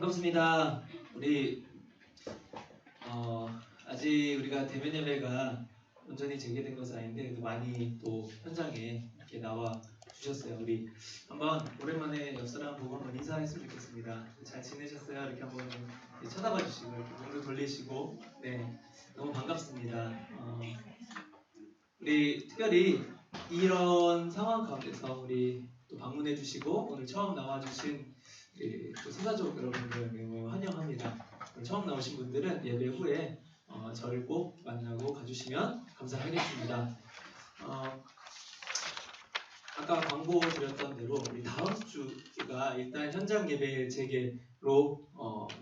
반갑습니다. 우리 아직 우리가 대면 예배가 온전히 재개된 것은 아닌데 그래도 많이 또 현장에 이렇게 나와 주셨어요. 우리 한번 오랜만에 옆 사람 보고 한번 인사했으면 좋겠습니다. 잘 지내셨어요? 이렇게 한번 쳐다봐 주시고 이렇게 눈도 돌리시고 네 너무 반갑습니다. 우리 특별히 이런 상황 가운데서 우리 또 방문해 주시고 오늘 처음 나와 주신 또 세가족 여러분들 환영합니다. 처음 나오신 분들은 예배 후에 저를 꼭 만나고 가주시면 감사하겠습니다. 아까 광고 드렸던 대로 우리 다음 주가 일단 현장 예배 재개로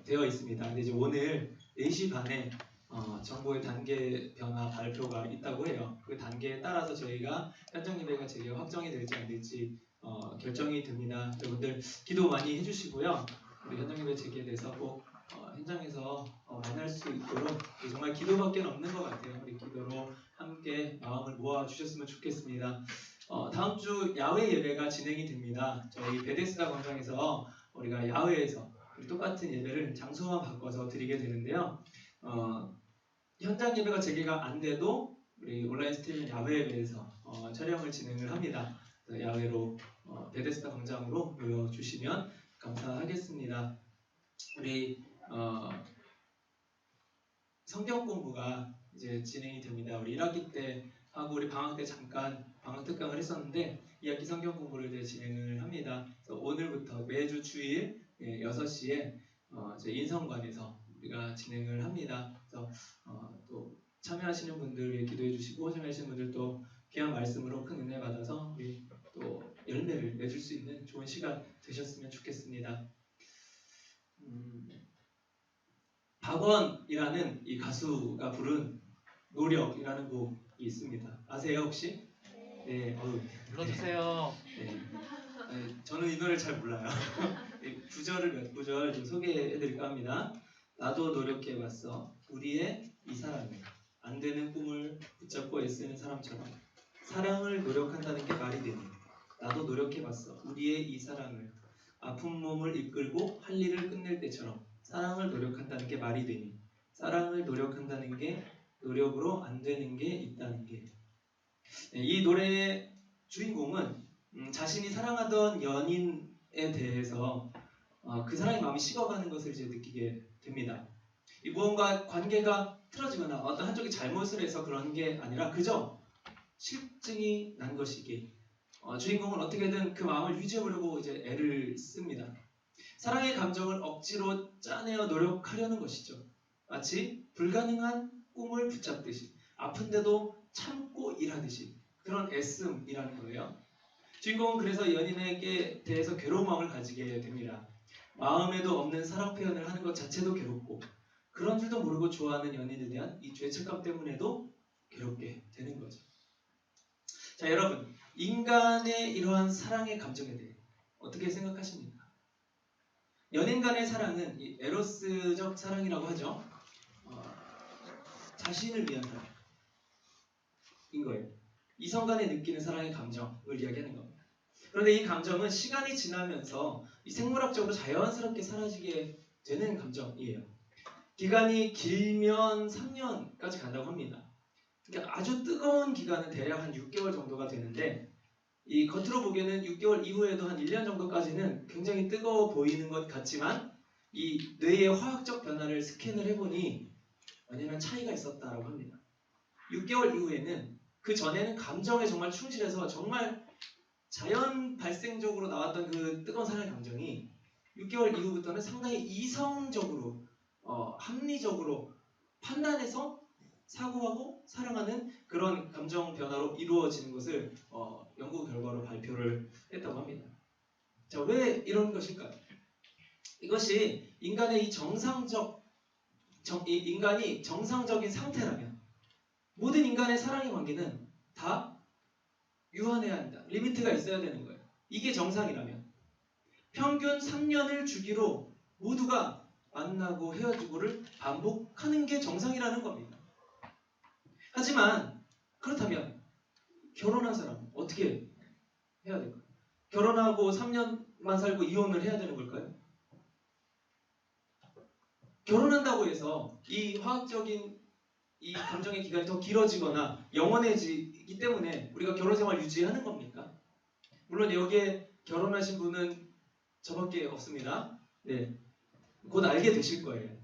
되어 있습니다. 근데 이제 오늘 4시 반에 정부의 단계 변화 발표가 있다고 해요. 그 단계에 따라서 저희가 현장 예배가 재개 확정이 될지 안 될지 결정이 됩니다. 여러분들 기도 많이 해주시고요. 우리 현장 예배 재개돼서 꼭 현장에서 만날 수 있도록 정말 기도밖에 없는 것 같아요. 우리 기도로 함께 마음을 모아 주셨으면 좋겠습니다. 다음 주 야외 예배가 진행이 됩니다. 저희 베데스다 광장에서 우리가 야외에서 우리 똑같은 예배를 장소만 바꿔서 드리게 되는데요. 현장 예배가 재개가 안 돼도 우리 온라인 스트리밍 야외 예배에서 촬영을 진행을 합니다. 야외로 베데스다 광장으로 모여주시면 감사하겠습니다. 우리 성경 공부가 이제 진행이 됩니다. 우리 1학기 때 하고 우리 방학 때 잠깐 방학 특강을 했었는데 2학기 성경 공부를 이제 진행을 합니다. 그래서 오늘부터 매주 주일 6시에 저희 인성관에서 우리가 진행을 합니다. 그래서 또 참여하시는 분들 기도해 주시고 참여하시는 분들도 귀한 말씀으로 큰 은혜 받아서 우리 또 열매를 맺을 수 있는 좋은 시간 되셨으면 좋겠습니다. 박원이라는 이 가수가 부른 노력이라는 곡이 있습니다. 아세요 혹시? 네, 불러주세요. 네. 저는 이 노래를 잘 몰라요. 구절을 몇 구절 좀 소개해드릴까 합니다. 나도 노력해봤어. 우리의 이 사랑을 안 되는 꿈을 붙잡고 애쓰는 사람처럼 사랑을 노력한다는 게 말이 되니 나도 노력해봤어. 우리의 이 사랑을 아픈 몸을 이끌고 할 일을 끝낼 때처럼 사랑을 노력한다는 게 말이 되니 사랑을 노력한다는 게 노력으로 안 되는 게 있다는 게 이 노래의 주인공은 자신이 사랑하던 연인에 대해서 그 사랑의 마음이 식어가는 것을 이제 느끼게 됩니다. 이 무언가 관계가 틀어지거나 어떤 한쪽이 잘못을 해서 그런 게 아니라 그저 실증이 난 것이기에 주인공은 어떻게든 그 마음을 유지해보려고 이제 애를 씁니다. 사랑의 감정을 억지로 짜내어 노력하려는 것이죠. 마치 불가능한 꿈을 붙잡듯이 아픈데도 참고 일하듯이 그런 애씀이라는 거예요. 주인공은 그래서 연인에게 대해서 괴로운 마음을 가지게 됩니다. 마음에도 없는 사랑 표현을 하는 것 자체도 괴롭고 그런 줄도 모르고 좋아하는 연인에 대한 이 죄책감 때문에도 괴롭게 되는 거죠. 자, 여러분, 인간의 이러한 사랑의 감정에 대해 어떻게 생각하십니까? 연인 간의 사랑은 이 에로스적 사랑이라고 하죠. 자신을 위한 사랑인 거예요. 이성 간에 느끼는 사랑의 감정을 이야기하는 겁니다. 그런데 이 감정은 시간이 지나면서 이 생물학적으로 자연스럽게 사라지게 되는 감정이에요. 기간이 길면 3년까지 간다고 합니다. 그러니까 아주 뜨거운 기간은 대략 한 6개월 정도가 되는데 이 겉으로 보기에는 6개월 이후에도 한 1년 정도까지는 굉장히 뜨거워 보이는 것 같지만 이 뇌의 화학적 변화를 스캔을 해보니 완연한 차이가 있었다고 합니다. 6개월 이후에는 그 전에는 감정에 정말 충실해서 정말 자연 발생적으로 나왔던 그 뜨거운 사랑의 감정이 6개월 이후부터는 상당히 이성적으로 합리적으로 판단해서 사고하고 사랑하는 그런 감정 변화로 이루어지는 것을 연구 결과로 발표를 했다고 합니다. 자, 왜 이런 것일까요? 이것이 인간의 인간이 정상적인 상태라면 모든 인간의 사랑의 관계는 다 유한해야 한다. 리미트가 있어야 되는 거예요. 이게 정상이라면 평균 3년을 주기로 모두가 만나고 헤어지고를 반복하는 게 정상이라는 겁니다. 하지만 그렇다면 결혼한 사람은 어떻게 해야 될까요? 결혼하고 3년만 살고 이혼을 해야 되는 걸까요? 결혼한다고 해서 이 화학적인 이 감정의 기간이 더 길어지거나 영원해지기 때문에 우리가 결혼 생활 유지하는 겁니까? 물론 여기에 결혼하신 분은 저밖에 없습니다. 네, 곧 알게 되실 거예요.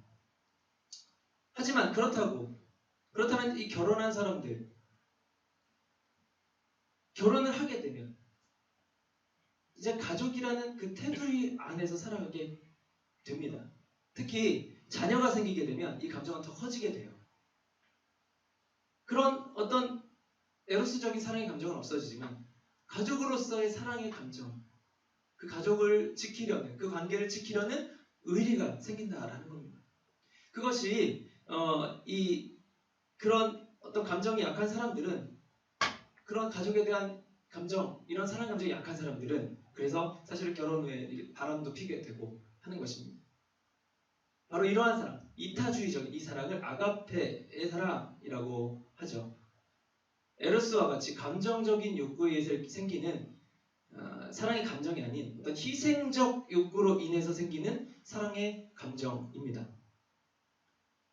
하지만 그렇다면 이 결혼한 사람들 결혼을 하게 되면 이제 가족이라는 그 테두리 안에서 살아가게 됩니다. 특히 자녀가 생기게 되면 이 감정은 더 커지게 돼요. 그런 어떤 에로스적인 사랑의 감정은 없어지지만 가족으로서의 사랑의 감정, 그 가족을 지키려는, 그 관계를 지키려는 의리가 생긴다라는 겁니다. 그것이 그런 어떤 감정이 약한 사람들은, 그런 가족에 대한 감정, 이런 사랑 감정이 약한 사람들은 그래서 사실 결혼 후에 바람도 피게 되고 하는 것입니다. 바로 이러한 사랑, 이타주의적인 이 사랑을 아가페의 사랑이라고 하죠. 에로스와 같이 감정적인 욕구에 의해서 생기는 사랑의 감정이 아닌 어떤 희생적 욕구로 인해서 생기는 사랑의 감정입니다.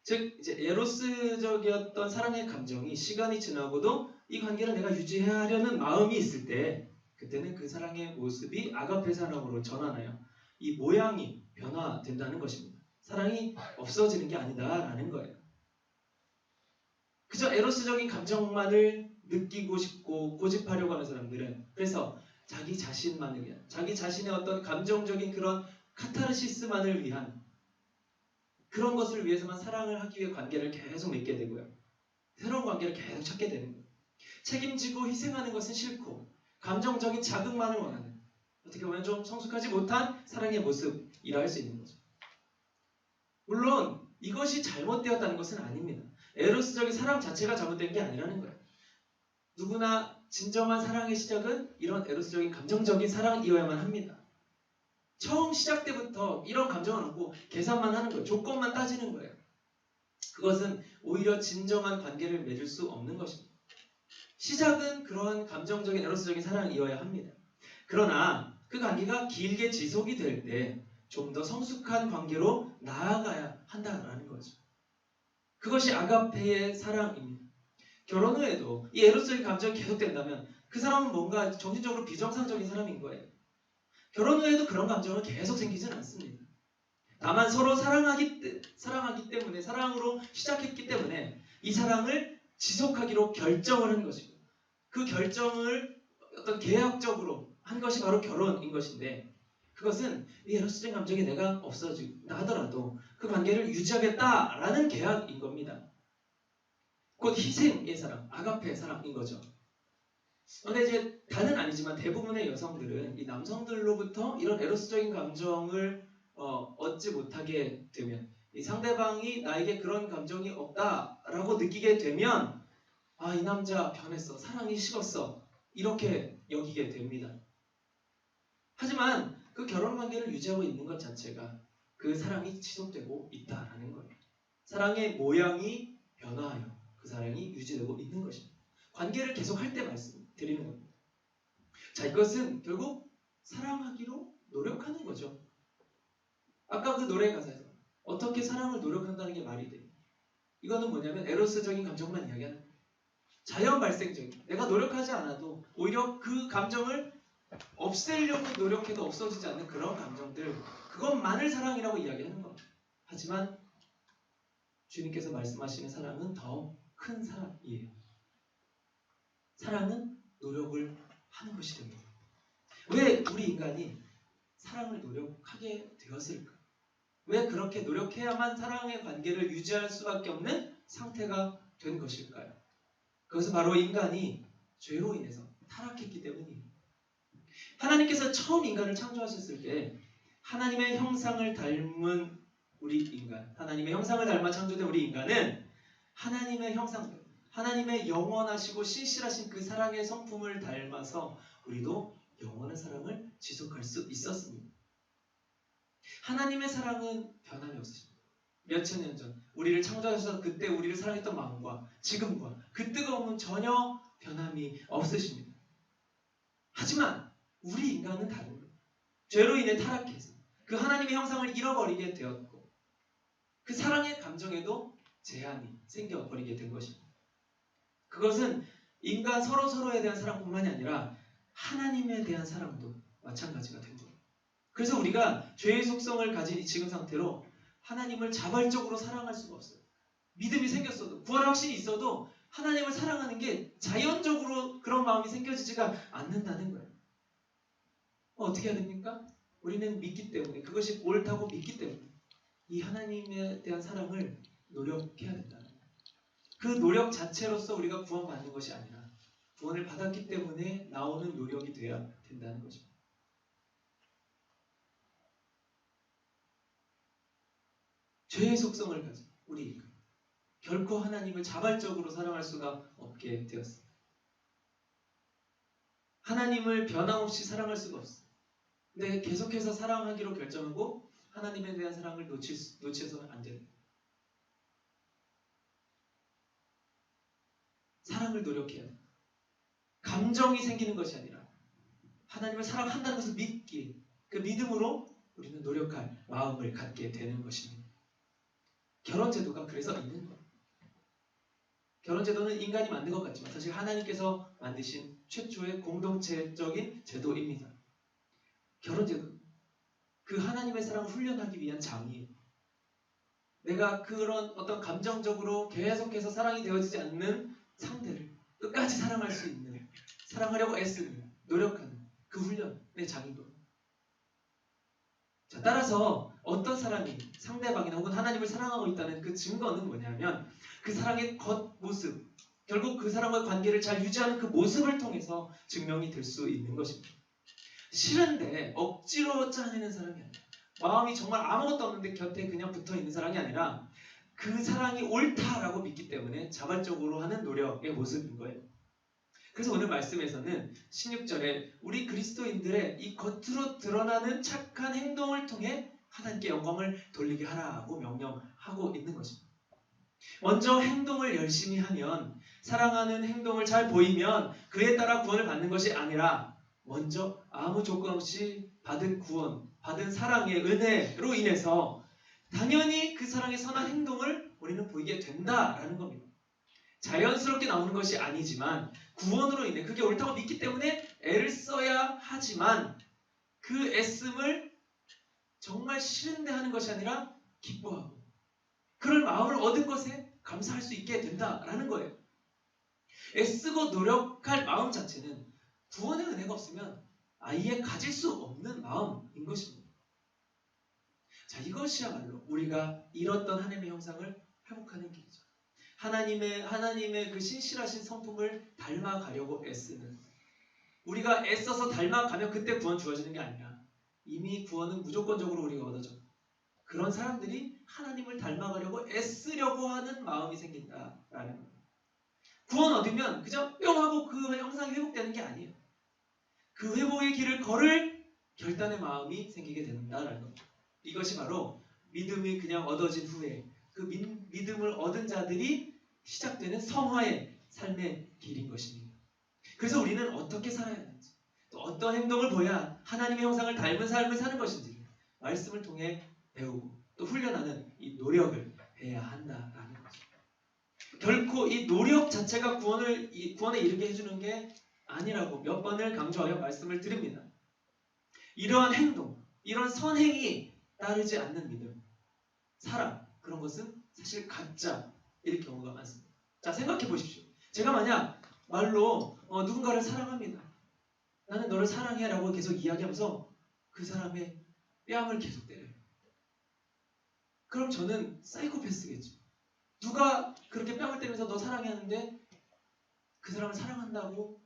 즉 이제 에로스적이었던 사랑의 감정이 시간이 지나고도 이 관계를 내가 유지해야 하려는 마음이 있을 때 그때는 그 사랑의 모습이 아가페 사랑으로 전환하여 이 모양이 변화된다는 것입니다. 사랑이 없어지는 게 아니다라는 거예요. 그저 에로스적인 감정만을 느끼고 싶고 고집하려고 하는 사람들은 그래서 자기 자신만을 위한, 자기 자신의 어떤 감정적인 그런 카타르시스만을 위한 그런 것을 위해서만 사랑을 하기 위해 관계를 계속 맺게 되고요. 새로운 관계를 계속 찾게 되는 거예요. 책임지고 희생하는 것은 싫고 감정적인 자극만을 원하는, 어떻게 보면 좀 성숙하지 못한 사랑의 모습이라 할 수 있는 거죠. 물론 이것이 잘못되었다는 것은 아닙니다. 에로스적인 사랑 자체가 잘못된 게 아니라는 거예요. 누구나 진정한 사랑의 시작은 이런 에로스적인 감정적인 사랑이어야만 합니다. 처음 시작 때부터 이런 감정은 없고 계산만 하는 거예요. 조건만 따지는 거예요. 그것은 오히려 진정한 관계를 맺을 수 없는 것입니다. 시작은 그러한 감정적인 에로스적인 사랑이어야 합니다. 그러나 그 관계가 길게 지속이 될 때 좀 더 성숙한 관계로 나아가야 한다는 거죠. 그것이 아가페의 사랑입니다. 결혼 후에도 이 에로스적인 감정이 계속된다면 그 사람은 뭔가 정신적으로 비정상적인 사람인 거예요. 결혼 후에도 그런 감정은 계속 생기지는 않습니다. 다만 서로 사랑하기 때문에, 사랑으로 시작했기 때문에 이 사랑을 지속하기로 결정을 한 것이고, 그 결정을 어떤 계약적으로 한 것이 바로 결혼인 것인데, 그것은 이 에로스적인 감정이 내가 없어지고 하더라도 그 관계를 유지하겠다라는 계약인 겁니다. 곧 희생의 사랑, 아가페의 사랑인 거죠. 그런데 이제 다는 아니지만 대부분의 여성들은 이 남성들로부터 이런 에로스적인 감정을 얻지 못하게 되면, 이 상대방이 나에게 그런 감정이 없다라고 느끼게 되면 이 남자 변했어, 사랑이 식었어, 이렇게 여기게 됩니다. 하지만 그 결혼 관계를 유지하고 있는 것 자체가 그 사랑이 지속되고 있다라는 거예요. 사랑의 모양이 변화하여 그 사랑이 유지되고 있는 것입니다. 관계를 계속할 때 말씀드리는 겁니다. 자, 이것은 결국 사랑하기로 노력하는 거죠. 아까 그 노래 가사에서 어떻게 사랑을 노력한다는 게 말이 돼요. 이거는 뭐냐면 에로스적인 감정만 이야기하는 거예요. 자연 발생적인, 내가 노력하지 않아도 오히려 그 감정을 없애려고 노력해도 없어지지 않는 그런 감정들, 그것만을 사랑이라고 이야기하는 겁니다. 하지만 주님께서 말씀하시는 사랑은 더 큰 사랑이에요. 사랑은 노력을 하는 것이 됩니다. 왜 우리 인간이 사랑을 노력하게 되었을까? 왜 그렇게 노력해야만 사랑의 관계를 유지할 수밖에 없는 상태가 된 것일까요? 그것은 바로 인간이 죄로 인해서 타락했기 때문이에요. 하나님께서 처음 인간을 창조하셨을 때 하나님의 형상을 닮은 우리 인간, 하나님의 형상을 닮아 창조된 우리 인간은 하나님의 형상대로, 하나님의 영원하시고 신실하신 그 사랑의 성품을 닮아서 우리도 영원한 사랑을 지속할 수 있었습니다. 하나님의 사랑은 변함이 없으십니다. 몇천 년 전 우리를 창조하셔서 그때 우리를 사랑했던 마음과 지금과 그 뜨거움은 전혀 변함이 없으십니다. 하지만 우리 인간은 다릅니다. 죄로 인해 타락해서 그 하나님의 형상을 잃어버리게 되었고, 그 사랑의 감정에도 제한이 생겨버리게 된 것입니다. 그것은 인간 서로에 대한 사랑뿐만이 아니라 하나님에 대한 사랑도 마찬가지가 된 거예요. 그래서 우리가 죄의 속성을 가진 이 지금 상태로 하나님을 자발적으로 사랑할 수가 없어요. 믿음이 생겼어도, 구원의 확신이 있어도 하나님을 사랑하는 게 자연적으로 그런 마음이 생겨지지가 않는다는 거예요. 어떻게 해야 됩니까? 우리는 믿기 때문에, 그것이 옳다고 믿기 때문에 이 하나님에 대한 사랑을 노력해야 된다는 거예요. 그 노력 자체로서 우리가 구원받는 것이 아니라 구원을 받았기 때문에 나오는 노력이 돼야 된다는 것입니다. 죄의 속성을 가진 우리 결코 하나님을 자발적으로 사랑할 수가 없게 되었습니다. 하나님을 변함없이 사랑할 수가 없어요. 근데 계속해서 사랑하기로 결정하고 하나님에 대한 사랑을 놓쳐서는 안 됩니다. 사랑을 노력해야 돼요. 감정이 생기는 것이 아니라 하나님을 사랑한다는 것을 믿기, 그 믿음으로 우리는 노력할 마음을 갖게 되는 것입니다. 결혼제도가 그래서 있는 거예요. 결혼제도는 인간이 만든 것 같지만 사실 하나님께서 만드신 최초의 공동체적인 제도입니다. 결혼제도, 그 하나님의 사랑을 훈련하기 위한 장이에요. 내가 그런 어떤 감정적으로 계속해서 사랑이 되어지지 않는 상대를 끝까지 사랑할 수 있는, 사랑하려고 애쓰는, 노력하는 그 훈련의 장인 거예요. 자, 따라서 어떤 사람이 상대방이나 혹은 하나님을 사랑하고 있다는 그 증거는 뭐냐면 그 사랑의 겉모습, 결국 그 사람과의 관계를 잘 유지하는 그 모습을 통해서 증명이 될 수 있는 것입니다. 싫은데 억지로 짜내는 사람이 아니라, 마음이 정말 아무것도 없는데 곁에 그냥 붙어있는 사람이 아니라 그 사랑이 옳다라고 믿기 때문에 자발적으로 하는 노력의 모습인 거예요. 그래서 오늘 말씀에서는 16절에 우리 그리스도인들의 이 겉으로 드러나는 착한 행동을 통해 하나님께 영광을 돌리게 하라고 명령하고 있는 것입니다. 먼저 행동을 열심히 하면, 사랑하는 행동을 잘 보이면 그에 따라 구원을 받는 것이 아니라 먼저 아무 조건 없이 받은 구원, 받은 사랑의 은혜로 인해서 당연히 그 사랑의 선한 행동을 우리는 보이게 된다라는 겁니다. 자연스럽게 나오는 것이 아니지만 구원으로 인해 그게 옳다고 믿기 때문에 애를 써야 하지만 그 애씀을 정말 싫은데 하는 것이 아니라 기뻐하고 그럴 마음을 얻은 것에 감사할 수 있게 된다라는 거예요. 애쓰고 노력할 마음 자체는 구원의 은혜가 없으면 아예 가질 수 없는 마음인 것입니다. 자, 이것이야말로 우리가 잃었던 하나님의 형상을 회복하는 길이죠. 하나님의 그 신실하신 성품을 닮아가려고 애쓰는, 우리가 애써서 닮아가면 그때 구원 주어지는 게 아니라 이미 구원은 무조건적으로 우리가 얻어져. 그런 사람들이 하나님을 닮아가려고 애쓰려고 하는 마음이 생긴다라는 거예요. 구원 얻으면 그저 뿅 하고 그 형상이 회복되는 게 아니에요. 그 회복의 길을 걸을 결단의 마음이 생기게 된다라는 겁니다. 이것이 바로 믿음이 그냥 얻어진 후에 그 믿음을 얻은 자들이 시작되는 성화의 삶의 길인 것입니다. 그래서 우리는 어떻게 살아야 하는지, 또 어떤 행동을 보여야 하나님의 형상을 닮은 삶을 사는 것인지 말씀을 통해 배우고 또 훈련하는 이 노력을 해야 한다라는 거죠. 결코 이 노력 자체가 구원에 이르게 해주는 게 아니라고 몇 번을 강조하여 말씀을 드립니다. 이러한 행동, 이런 선행이 따르지 않는 믿음, 사랑, 그런 것은 사실 가짜일 경우가 많습니다. 자, 생각해 보십시오. 제가 만약 말로 누군가를 사랑합니다. 나는 너를 사랑해 라고 계속 이야기하면서 그 사람의 뺨을 계속 때려요. 그럼 저는 사이코패스겠죠. 누가 그렇게 뺨을 때리면서 너 사랑해 하는데 그 사람을 사랑한다고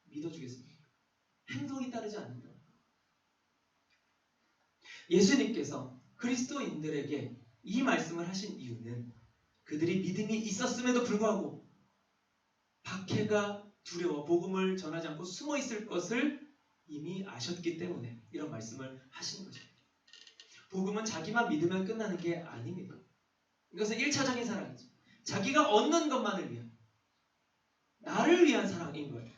믿어주겠습니까? 행동이 따르지 않는다. 예수님께서 그리스도인들에게 이 말씀을 하신 이유는 그들이 믿음이 있었음에도 불구하고 박해가 두려워 복음을 전하지 않고 숨어 있을 것을 이미 아셨기 때문에 이런 말씀을 하신 것입니다. 복음은 자기만 믿으면 끝나는 게 아닙니다. 이것은 1차적인 사랑이죠. 자기가 얻는 것만을 위한, 나를 위한 사랑인 거예요.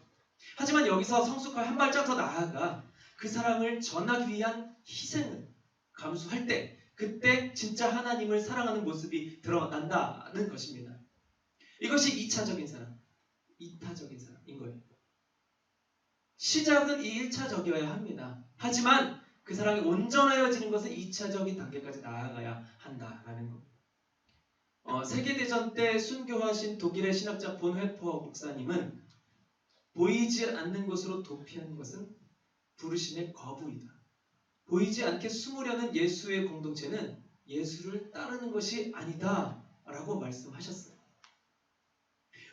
하지만 여기서 성숙과 한 발짝 더 나아가 그 사랑을 전하기 위한 희생을 감수할 때 그때 진짜 하나님을 사랑하는 모습이 드러난다는 것입니다. 이것이 2차적인 사랑, 이타적인 사랑인 거예요. 시작은 이 1차적이어야 합니다. 하지만 그 사랑이 온전하여지는 것은 2차적인 단계까지 나아가야 한다라는 겁니다. 세계대전 때 순교하신 독일의 신학자 본회퍼 목사님은 보이지 않는 것으로 도피하는 것은 부르심의 거부이다. 보이지 않게 숨으려는 예수의 공동체는 예수를 따르는 것이 아니다 라고 말씀하셨어요.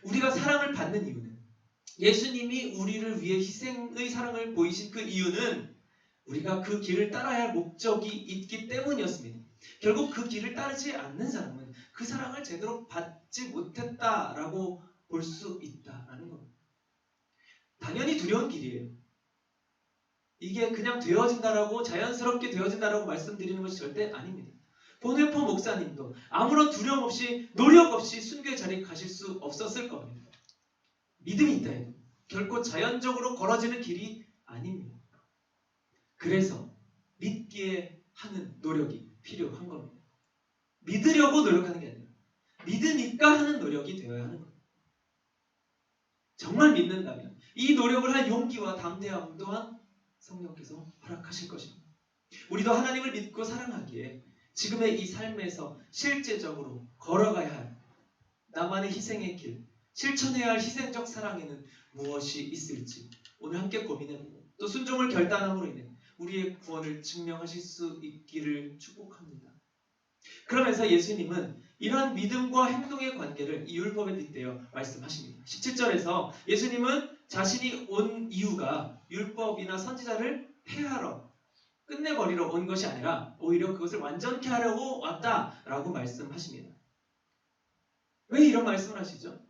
우리가 사랑을 받는 이유는, 예수님이 우리를 위해 희생의 사랑을 보이신 그 이유는 우리가 그 길을 따라야 할 목적이 있기 때문이었습니다. 결국 그 길을 따르지 않는 사람은 그 사랑을 제대로 받지 못했다라고 볼 수 있다라는 겁니다. 당연히 두려운 길이에요. 이게 그냥 되어진다라고, 자연스럽게 되어진다라고 말씀드리는 것이 절대 아닙니다. 본회퍼 목사님도 아무런 두려움 없이, 노력 없이 순교의 자리에 가실 수 없었을 겁니다. 믿음이 있다 해도 결코 자연적으로 걸어지는 길이 아닙니다. 그래서 믿기에 하는 노력이 필요한 겁니다. 믿으려고 노력하는 게 아니라 믿으니까 하는 노력이 되어야 하는 겁니다. 정말 믿는다면 이 노력을 할 용기와 담대함 또한 성령께서 허락하실 것입니다. 우리도 하나님을 믿고 사랑하기에 지금의 이 삶에서 실제적으로 걸어가야 할 나만의 희생의 길, 실천해야 할 희생적 사랑에는 무엇이 있을지 오늘 함께 고민해보고, 또 순종을 결단함으로 인해 우리의 구원을 증명하실 수 있기를 축복합니다. 그러면서 예수님은 이러한 믿음과 행동의 관계를 이 율법에 빗대어 말씀하십니다. 17절에서 예수님은 자신이 온 이유가 율법이나 선지자를 폐하러, 끝내버리러 온 것이 아니라 오히려 그것을 완전케 하려고 왔다라고 말씀하십니다. 왜 이런 말씀을 하시죠?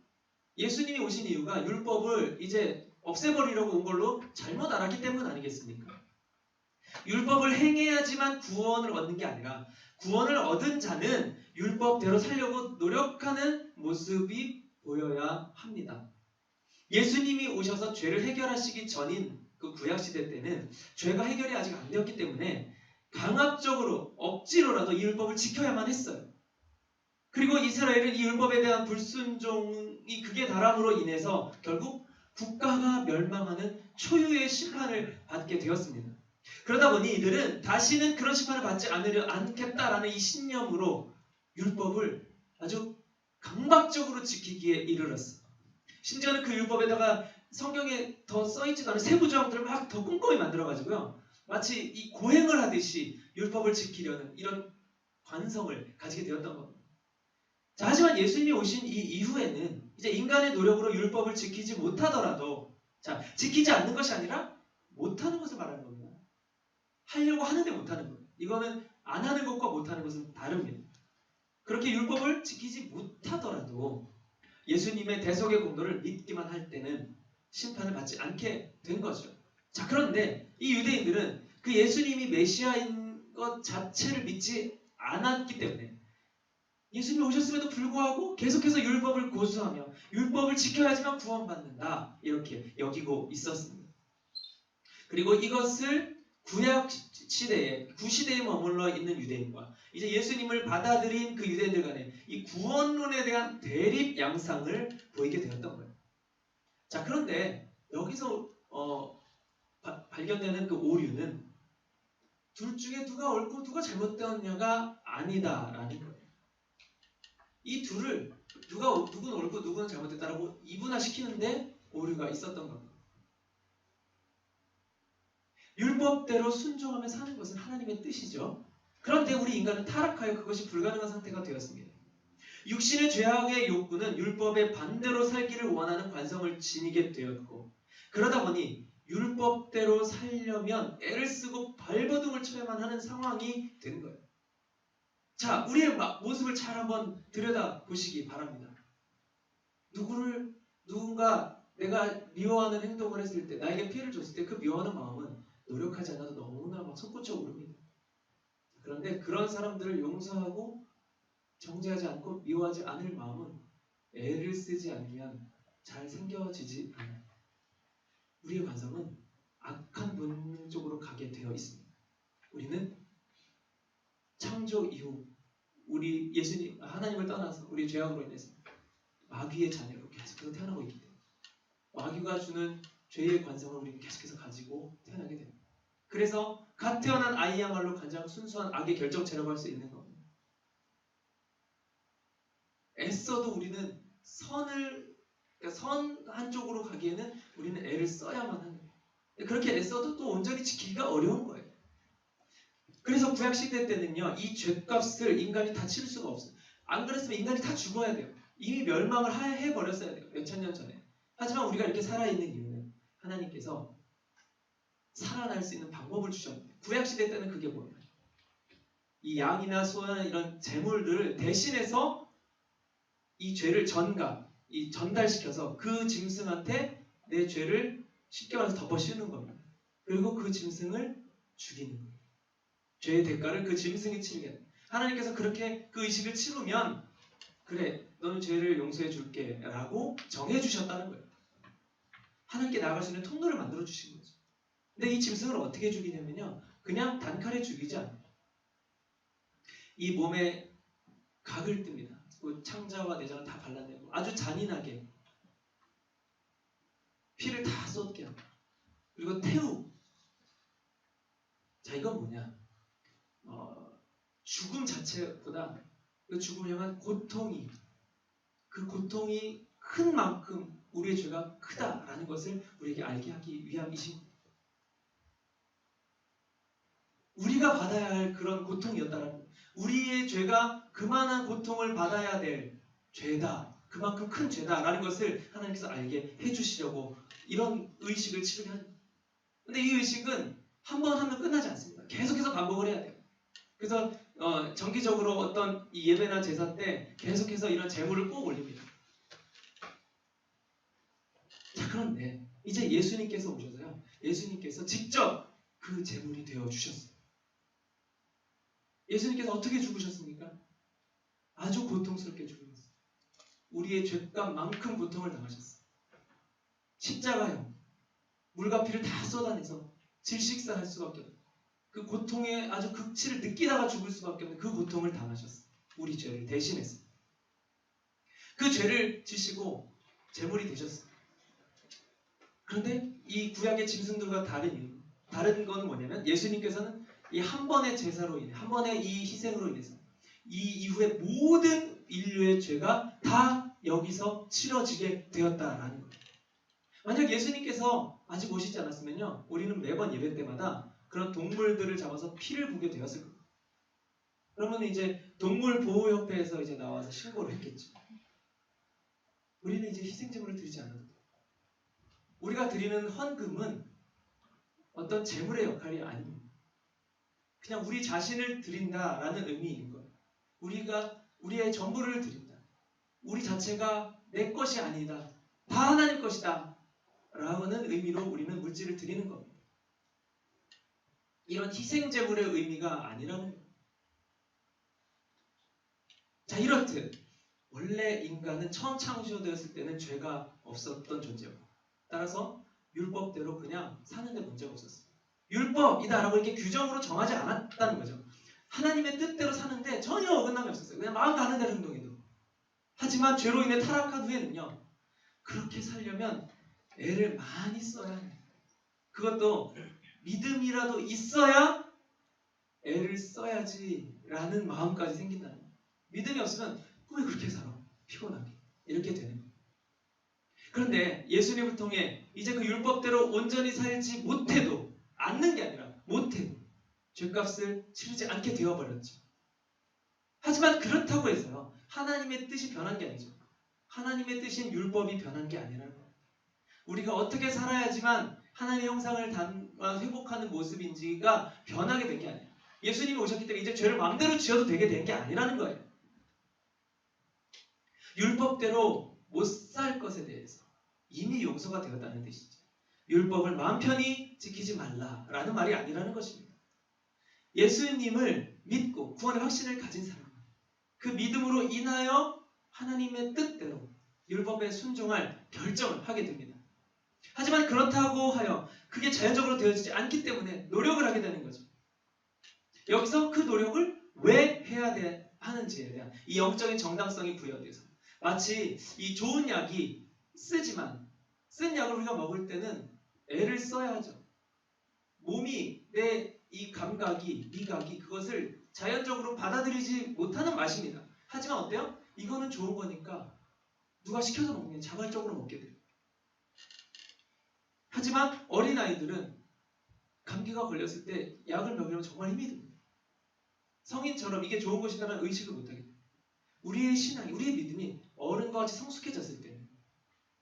예수님이 오신 이유가 율법을 이제 없애버리려고 온 걸로 잘못 알았기 때문 아니겠습니까? 율법을 행해야지만 구원을 얻는 게 아니라 구원을 얻은 자는 율법대로 살려고 노력하는 모습이 보여야 합니다. 예수님이 오셔서 죄를 해결하시기 전인 그 구약시대 때는 죄가 해결이 아직 안 되었기 때문에 강압적으로 억지로라도 이 율법을 지켜야만 했어요. 그리고 이스라엘은 이 율법에 대한 불순종이 극에 달함으로 인해서 결국 국가가 멸망하는 초유의 심판을 받게 되었습니다. 그러다 보니 이들은 다시는 그런 심판을 받지 않겠다라는 이 신념으로 율법을 아주 강박적으로 지키기에 이르렀어요. 심지어는 그 율법에다가 성경에 더 써있지도 않은 세부 조항들을 막 더 꼼꼼히 만들어가지고요, 마치 이 고행을 하듯이 율법을 지키려는 이런 관성을 가지게 되었던 겁니다. 자, 하지만 예수님이 오신 이 이후에는 이제 인간의 노력으로 율법을 지키지 못하더라도, 자, 지키지 않는 것이 아니라 못하는 것을 말하는 겁니다. 하려고 하는데 못하는 것. 이거는 안 하는 것과 못하는 것은 다릅니다. 그렇게 율법을 지키지 못하더라도 예수님의 대속의 공로를 믿기만 할 때는 심판을 받지 않게 된 거죠. 자, 그런데 이 유대인들은 그 예수님이 메시아인 것 자체를 믿지 않았기 때문에 예수님이 오셨음에도 불구하고 계속해서 율법을 고수하며 율법을 지켜야지만 구원받는다, 이렇게 여기고 있었습니다. 그리고 이것을 구약 시대에, 구시대에 머물러 있는 유대인과 이제 예수님을 받아들인 그 유대인들 간에 이 구원론에 대한 대립 양상을 보이게 되었던 거예요. 자, 그런데 여기서 발견되는 그 오류는 둘 중에 누가 옳고 누가 잘못되었냐가 아니다라는 거예요. 이 둘을 누구는 옳고 누구는 잘못됐다라고 이분화시키는데 오류가 있었던 겁니다. 율법대로 순종하며 사는 것은 하나님의 뜻이죠. 그런데 우리 인간은 타락하여 그것이 불가능한 상태가 되었습니다. 육신의 죄악의 욕구는 율법의 반대로 살기를 원하는 관성을 지니게 되었고, 그러다 보니 율법대로 살려면 애를 쓰고 발버둥을 쳐야만 하는 상황이 된 거예요. 자, 우리의 모습을 잘 한번 들여다보시기 바랍니다. 누군가 내가 미워하는 행동을 했을 때, 나에게 피해를 줬을 때 그 미워하는 마음은 노력하지 않아도 너무나 막 솟구쳐 오릅니다. 그런데 그런 사람들을 용서하고 정죄하지 않고 미워하지 않을 마음은 애를 쓰지 않으면 잘 생겨지지 않아요. 우리의 관성은 악한 본능 쪽으로 가게 되어 있습니다. 우리는 창조 이후 우리 예수님 하나님을 떠나서 우리 죄악으로 인해서 마귀의 자녀로 계속해서 태어나고 있기 때문에 마귀가 주는 죄의 관성을 우리는 계속해서 가지고 태어나게 됩니다. 그래서 갓 태어난 아이야말로 가장 순수한 악의 결정체라고 할 수 있는 겁니다. 애써도 우리는 그러니까 선 한쪽으로 가기에는 우리는 애를 써야만 하는 거예요. 그렇게 애써도 또 온전히 지키기가 어려운 거예요. 그래서 구약시대 때는요, 이 죄값을 인간이 다 치를 수가 없어요. 안 그랬으면 인간이 다 죽어야 돼요. 이미 멸망을 해버렸어야 돼요. 몇천 년 전에. 하지만 우리가 이렇게 살아있는 이유는 하나님께서 살아날 수 있는 방법을 주셨는데, 구약시대 때는 그게 뭐예요? 이 양이나 소나 이런 제물들을 대신해서 이 죄를 전달시켜서 그 짐승한테 내 죄를 쉽게 말해서 덮어씌우는 겁니다. 그리고 그 짐승을 죽이는 거예요. 죄의 대가를 그 짐승이 치르게 돼요. 하나님께서 그렇게 그 의식을 치르면 그래, 너는 죄를 용서해 줄게 라고 정해주셨다는 거예요. 하나님께 나아갈 수 있는 통로를 만들어 주신 거죠. 근데 이 짐승을 어떻게 죽이냐면요, 그냥 단칼에 죽이지 않아요. 이 몸에 각을 뜹니다. 그 창자와 내장을 다 발라내고 아주 잔인하게 피를 다 쏟게 합니다. 그리고 태우. 자, 이건 뭐냐? 죽음 자체보다 그 죽음을 향한 고통이, 그 고통이 큰 만큼 우리의 죄가 크다라는 것을 우리에게 알게 하기 위함이신, 우리가 받아야 할 그런 고통이었다라는 거예요. 우리의 죄가 그만한 고통을 받아야 될 죄다, 그만큼 큰 죄다라는 것을 하나님께서 알게 해주시려고 이런 의식을 치르게 합니다. 근데 이 의식은 한 번 하면 끝나지 않습니다. 계속해서 반복을 해야 돼요. 그래서 정기적으로 어떤 이 예배나 제사 때 계속해서 이런 제물을 꼭 올립니다. 자, 그런데 이제 예수님께서 오셔서요, 예수님께서 직접 그 제물이 되어 주셨어요. 예수님께서 어떻게 죽으셨습니까? 아주 고통스럽게 죽으셨어요. 우리의 죄값만큼 고통을 당하셨어요. 십자가요, 물과 피를 다 쏟아내서 질식사할 수밖에 없어요. 그 고통의 아주 극치를 느끼다가 죽을 수밖에 없는 그 고통을 당하셨어요. 우리 죄를 대신해서. 그 죄를 지시고 제물이 되셨어요. 그런데 이 구약의 짐승들과 다른 건 뭐냐면, 예수님께서는 이 한 번의 제사로 인해, 한 번의 이 희생으로 인해서 이 이후에 모든 인류의 죄가 다 여기서 치러지게 되었다라는 거예요. 만약 예수님께서 아직 오시지 않았으면요, 우리는 매번 예배 때마다 그런 동물들을 잡아서 피를 보게 되었을 거예요. 그러면 이제 동물보호협회에서 이제 나와서 신고를 했겠죠. 우리는 이제 희생제물을 드리지 않아도 돼요. 우리가 드리는 헌금은 어떤 제물의 역할이 아닙니다. 그냥 우리 자신을 드린다라는 의미인 거예요. 우리가 우리의 전부를 드린다. 우리 자체가 내 것이 아니다. 다 하나님 것이다. 라는 의미로 우리는 물질을 드리는 겁니다. 이런 희생제물의 의미가 아니라는 거예요. 자, 이렇듯 원래 인간은 처음 창조되었을 때는 죄가 없었던 존재였고, 따라서 율법대로 그냥 사는데 문제가 없었어요. 율법이다라고 이렇게 규정으로 정하지 않았다는 거죠. 하나님의 뜻대로 사는데 전혀 어긋남이 없었어요. 그냥 마음 가는 대로 행동해도. 하지만 죄로 인해 타락한 후에는요, 그렇게 살려면 애를 많이 써야 해요. 그것도 믿음이라도 있어야 애를 써야지라는 마음까지 생긴다는 거예요. 믿음이 없으면 왜 그렇게 살아? 피곤하게. 이렇게 되는 거예요. 그런데 예수님을 통해 이제 그 율법대로 온전히 살지 못해도, 않는 게 아니라 못해도 죄값을 치르지 않게 되어버렸죠. 하지만 그렇다고 해서요, 하나님의 뜻이 변한 게 아니죠. 하나님의 뜻인 율법이 변한 게 아니라는 거예요. 우리가 어떻게 살아야지만 하나님의 형상을 담아 회복하는 모습인지가 변하게 된 게 아니에요. 예수님이 오셨기 때문에 이제 죄를 마음대로 지어도 되게 된 게 아니라는 거예요. 율법대로 못 살 것에 대해서 이미 용서가 되었다는 뜻이죠. 율법을 마음 편히 지키지 말라라는 말이 아니라는 것입니다. 예수님을 믿고 구원의 확신을 가진 사람, 그 믿음으로 인하여 하나님의 뜻대로 율법에 순종할 결정을 하게 됩니다. 하지만 그렇다고 하여 그게 자연적으로 되어지지 않기 때문에 노력을 하게 되는 거죠. 여기서 그 노력을 왜 해야 하는지에 대한 이 영적인 정당성이 부여돼서 마치 이 좋은 약이 쓰지만 쓴 약을 우리가 먹을 때는 애를 써야 하죠. 몸이 내 이 감각이, 미각이 그것을 자연적으로 받아들이지 못하는 맛입니다. 하지만 어때요? 이거는 좋은 거니까 누가 시켜서 먹는 게 자발적으로 먹게 돼요. 하지만 어린아이들은 감기가 걸렸을 때 약을 먹이려면 정말 힘이 듭니다. 성인처럼 이게 좋은 것이다라는 의식을 못하게 돼요. 우리의 신앙이, 우리의 믿음이 어른과 같이 성숙해졌을 때는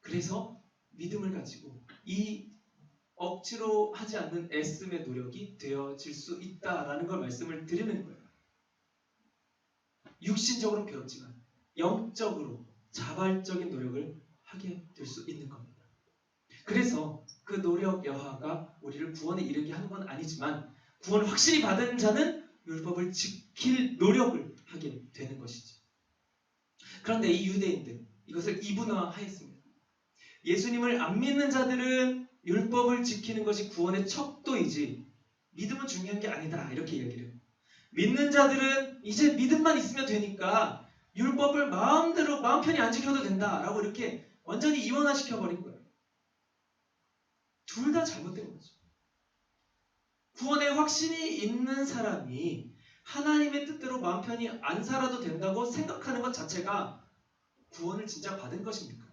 그래서 믿음을 가지고 이 억지로 하지 않는 애씀의 노력이 되어질 수 있다라는 걸 말씀을 드리는 거예요. 육신적으로 괴롭지만 영적으로 자발적인 노력을 하게 될 수 있는 겁니다. 그래서 그 노력 여하가 우리를 구원에 이르게 하는 건 아니지만 구원을 확실히 받은 자는 율법을 지킬 노력을 하게 되는 것이죠. 그런데 이 유대인들 이것을 이분화하였습니다. 예수님을 안 믿는 자들은 율법을 지키는 것이 구원의 척도이지 믿음은 중요한 게 아니다 이렇게 이야기를 해요. 믿는 자들은 이제 믿음만 있으면 되니까 율법을 마음대로 마음 편히 안 지켜도 된다라고 이렇게 완전히 이원화시켜버린 거예요. 둘 다 잘못된 거죠. 구원의 확신이 있는 사람이 하나님의 뜻대로 마음 편히 안 살아도 된다고 생각하는 것 자체가 구원을 진짜 받은 것입니까?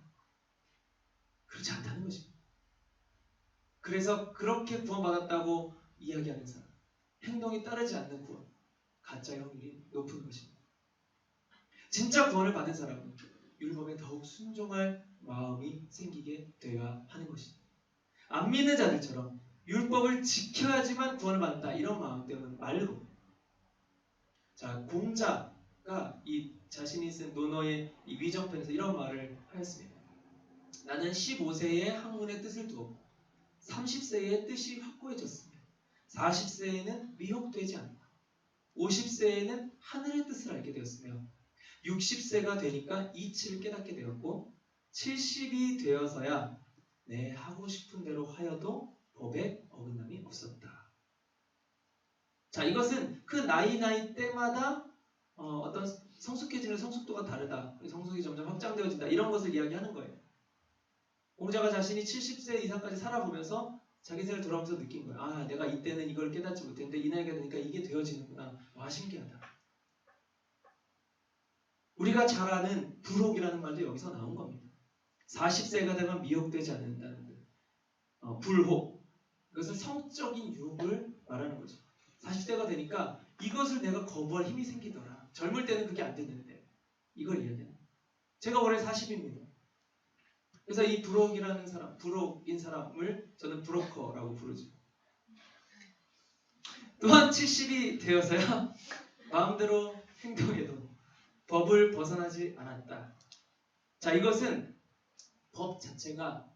그렇지 않다는 것입니다. 그래서 그렇게 구원받았다고 이야기하는 사람, 행동이 따르지 않는 구원, 가짜의 확률이 높은 것입니다. 진짜 구원을 받은 사람은 율법에 더욱 순종할 마음이 생기게 되어야 하는 것입니다. 안 믿는 자들처럼 율법을 지켜야지만 구원을 받는다 이런 마음 때문에 말고 자 공자가 이 자신이 쓴 논어의 이 위정편에서 이런 말을 하였습니다. 나는 15세에 학문의 뜻을 두었고 30세에 뜻이 확고해졌으며 40세에는 미혹되지 않고 50세에는 하늘의 뜻을 알게 되었으며 60세가 되니까 이치를 깨닫게 되었고 70이 되어서야 내 하고 싶은 대로 하여도 법에 어긋남이 없었다. 자, 이것은 그 나이 때마다 어떤 성숙해지는 성숙도가 다르다. 성숙이 점점 확장되어진다. 이런 것을 이야기하는 거예요. 공자가 자신이 70세 이상까지 살아보면서 자기 생을 돌아보면서 느낀 거예요. 아, 내가 이때는 이걸 깨닫지 못했는데 이 나이가 되니까 이게 되어지는구나. 와, 신기하다. 우리가 잘 아는 불혹이라는 말도 여기서 나온 겁니다. 40세가 되면 미혹되지 않는다는 것. 불혹. 이것은 성적인 유혹을 말하는 거죠. 40세가 되니까 이것을 내가 거부할 힘이 생기더라. 젊을 때는 그게 안 됐는데. 이걸 이야기해요. 제가 올해 40입니다. 그래서 이 불혹이라는 사람, 불혹인 사람을 저는 브로커라고 부르죠. 또한 70이 되어서야 마음대로 행동해도 법을 벗어나지 않았다. 자, 이것은 법 자체가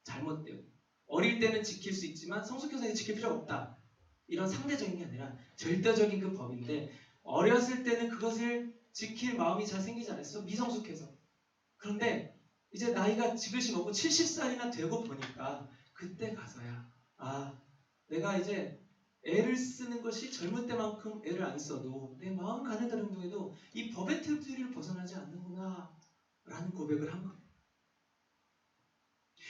잘못되고 어릴 때는 지킬 수 있지만 성숙해서 지킬 필요가 없다. 이런 상대적인 게 아니라 절대적인 그 법인데 어렸을 때는 그것을 지킬 마음이 잘 생기지 않았어. 미성숙해서. 그런데 이제 나이가 지그시 먹고 70살이나 되고 보니까 그때 가서야 아, 내가 이제 애를 쓰는 것이 젊을 때만큼 애를 안 써도 내 마음 가는 대로 행동해도 이 법의 틀을 벗어나지 않는구나 라는 고백을 한 거예요.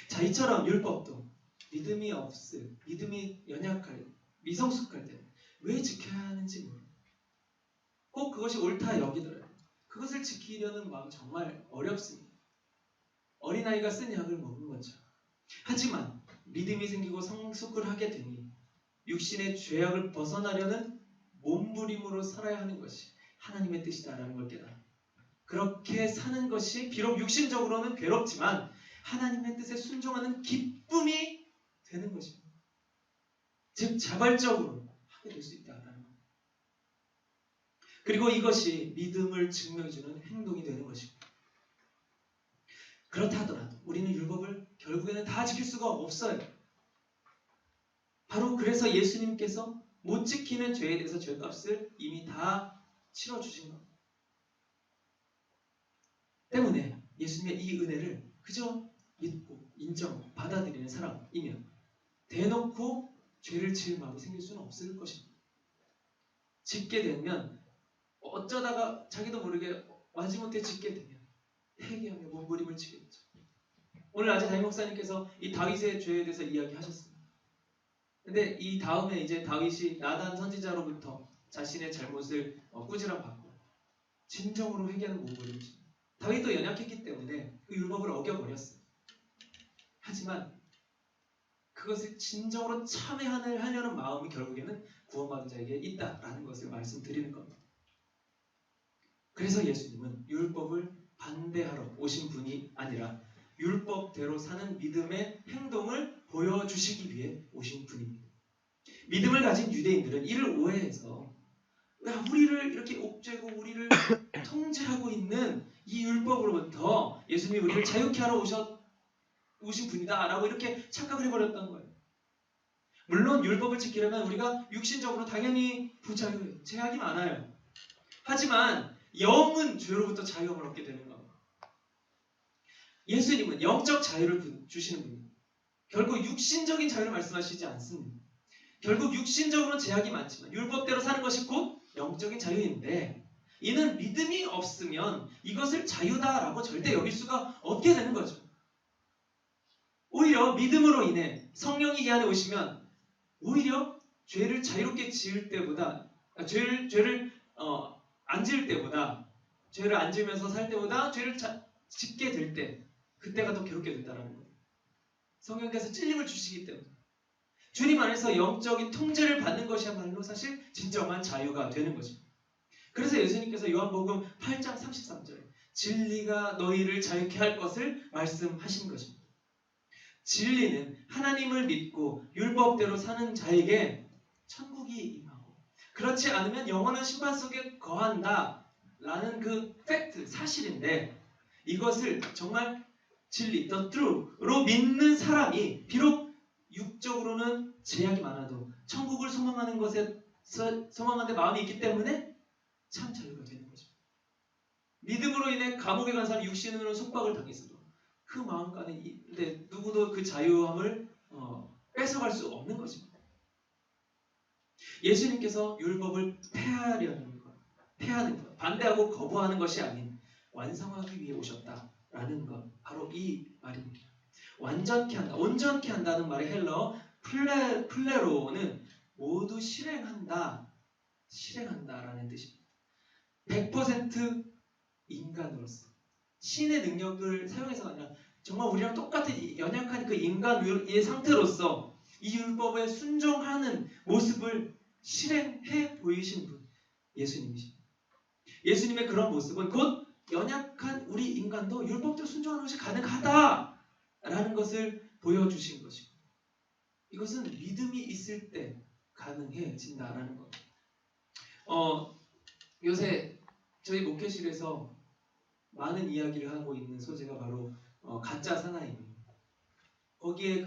자, 이처럼 율법도 믿음이 없을, 믿음이 연약할, 미성숙할 때 왜 지켜야 하는지 모르고 꼭 그것이 옳다 여기더라도 그것을 지키려는 마음 정말 어렵습니다. 어린아이가 쓴 약을 먹은 거죠. 하지만 믿음이 생기고 성숙을 하게 되니 육신의 죄악을 벗어나려는 몸부림으로 살아야 하는 것이 하나님의 뜻이다라는 걸 깨달아. 그렇게 사는 것이 비록 육신적으로는 괴롭지만 하나님의 뜻에 순종하는 기쁨이 되는 것입니다. 즉 자발적으로 하게 될 수 있다라는 것. 그리고 이것이 믿음을 증명해주는 행동이 되는 것입니다. 그렇다 하더라도 우리는 율법을 결국에는 다 지킬 수가 없어요. 바로 그래서 예수님께서 못 지키는 죄에 대해서 죄값을 이미 다 치러주신 겁니다. 때문에 예수님의 이 은혜를 그저 믿고 인정, 받아들이는 사람이면 대놓고 죄를 지을 마음이 생길 수는 없을 것입니다. 짓게 되면 어쩌다가 자기도 모르게 마지못해 짓게 되면 회개하며 몸부림을 치겠죠. 오늘 낮에 담임 목사님께서 이 다윗의 죄에 대해서 이야기하셨습니다. 근데 이 다음에 이제 다윗이 나단 선지자로부터 자신의 잘못을 꾸지람받고 진정으로 회개하는 몸부림입니다. 다윗도 연약했기 때문에 그 율법을 어겨버렸어요. 하지만 그것을 진정으로 참회하려는 마음이 결국에는 구원받은 자에게 있다라는 것을 말씀드리는 겁니다. 그래서 예수님은 율법을 반대하러 오신 분이 아니라 율법대로 사는 믿음의 행동을 보여주시기 위해 오신 분입니다. 믿음을 가진 유대인들은 이를 오해해서 우리를 이렇게 옥죄고 우리를 통제하고 있는 이 율법으로부터 예수님이 우리를 자유케 하러 오신 분이다 라고 이렇게 착각을 해버렸던 거예요. 물론 율법을 지키려면 우리가 육신적으로 당연히 부자유해요. 제약이 많아요. 하지만 영은 죄로부터 자유함을 얻게 되는 겁니다. 예수님은 영적 자유를 주시는 분입니다. 결국 육신적인 자유를 말씀하시지 않습니다. 결국 육신적으로는 제약이 많지만 율법대로 사는 것이 곧 영적인 자유인데 이는 믿음이 없으면 이것을 자유다라고 절대 여길 수가 없게 되는 거죠. 오히려 믿음으로 인해 성령이 이 안에 오시면 오히려 죄를 자유롭게 지을 때보다 죄를 안 지을 때보다 죄를 안 지으면서 살 때보다 죄를 짓게 될 때 그때가 더 괴롭게 된다는 거예요. 성령께서 찔림을 주시기 때문에 주님 안에서 영적인 통제를 받는 것이야말로 사실 진정한 자유가 되는 거죠. 그래서 예수님께서 요한복음 8장 33절에 진리가 너희를 자유케 할 것을 말씀하신 것입니다. 진리는 하나님을 믿고 율법대로 사는 자에게 천국이 임하고 그렇지 않으면 영원한 심판 속에 거한다 라는 그 팩트, 사실인데 이것을 정말 진리, the true로 믿는 사람이 비록 육적으로는 제약이 많아도 천국을 소망하는 소망하는 마음이 있기 때문에 참 자유가 되는 거죠. 믿음으로 인해 감옥에 간 사람이 육신으로 속박을 당했어도 그 마음가는 누구도 그 자유함을 뺏어갈 수 없는 것입니다. 예수님께서 율법을 폐하는 것, 반대하고 거부하는 것이 아닌 완성하기 위해 오셨다라는 것, 바로 이 말입니다. 완전케 한다, 온전케 한다는 말의 헬러 플레로는 모두 실행한다라는 뜻입니다. 100% 인간으로서 신의 능력을 사용해서가 아니라 정말 우리랑 똑같은 연약한 그 인간의 상태로서 이 율법에 순종하는 모습을 실행해 보이신 분, 예수님이십니다. 예수님의 그런 모습은 곧 연약한 우리 인간도 율법대로 순종하는 것이 가능하다라는 것을 보여주신 것이고 이것은 믿음이 있을 때 가능해진다라는 것. 요새 저희 목회실에서 많은 이야기를 하고 있는 소재가 바로 가짜 사나이입니다. 거기에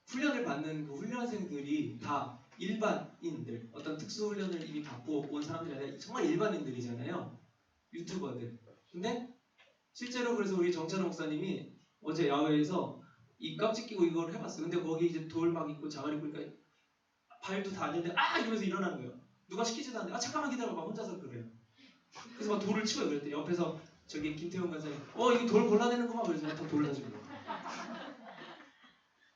훈련을 받는 그 훈련생들이 다 일반인들, 어떤 특수훈련을 이미 받고 온 사람들이 아니라 정말 일반인들이잖아요. 유튜버들. 근데 실제로 그래서 우리 정찬호 목사님이 어제 야외에서 이 깍지 끼고 이걸 해봤어요. 근데 거기 이제 돌 막 있고 자갈 있고 그러니까 발도 다 안 되는데 이러면서 일어나는 거예요. 누가 시키지도 않는데 잠깐만 기다려봐 혼자서 그래요. 그래서 막 돌을 치고 그랬더니 옆에서 저기 김태훈 간사님 이게 돌 골라내는구만 그래서 막 돌 던지고